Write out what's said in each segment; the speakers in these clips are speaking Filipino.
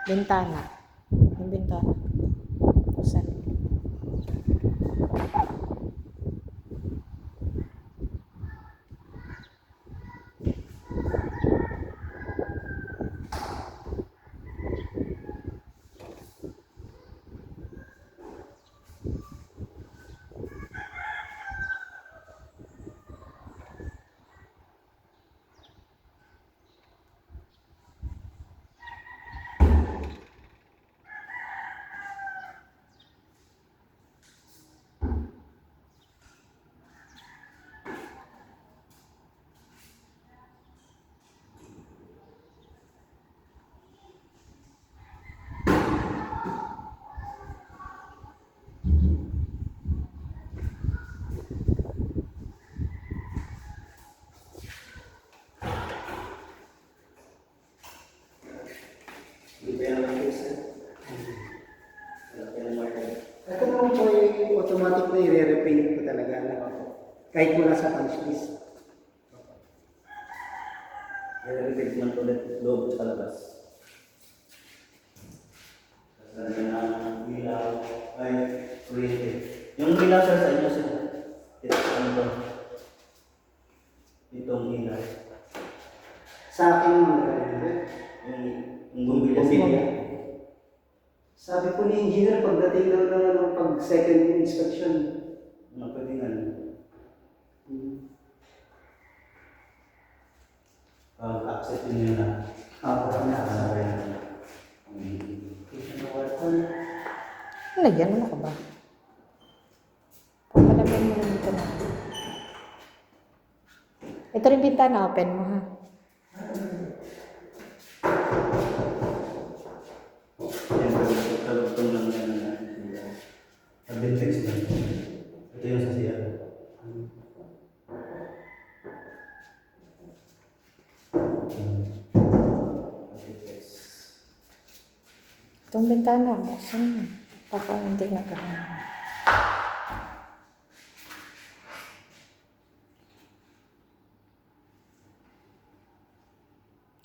Bintana. Yung bintana. Buksan. Ito naman po ay automatic na i-repaint ko talaga. Kahit mula sa punch list. I-repaint man ulit loob sa labas. Kasi na ilaw ay creative. Yung ilaw sir sa inyo sir. Ito ano to? Itong ilaw. Sa akin, Yung bumbilya. sabi po ni engineer, pagdating daw ng pag second inspection, Ano pwede nga? Accept nyo na. parang Ano yan? Ano ka ba? Papalamin mo lang ito na. Ito rin bintana. Open mo ha. Itong lang yan na Abintex lang. Ito yung sasiya. Itong bintana. Buksan mo. Papa, hindi nga ka.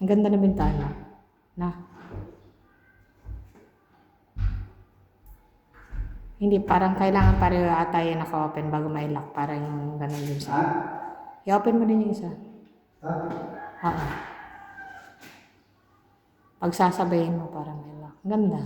Ang ganda na bintana. Na. Hindi, parang kailangan pareho ata yung naka-open bago may-lock. Parang yung ganun din sa. I-open mo din yung isa. Oo. Pag sasabayin mo, parang may-lock. Ganda.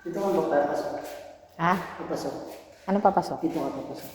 Dito ka magpapasok. Ha? Papasok. Ano papasok? Dito ka papasok.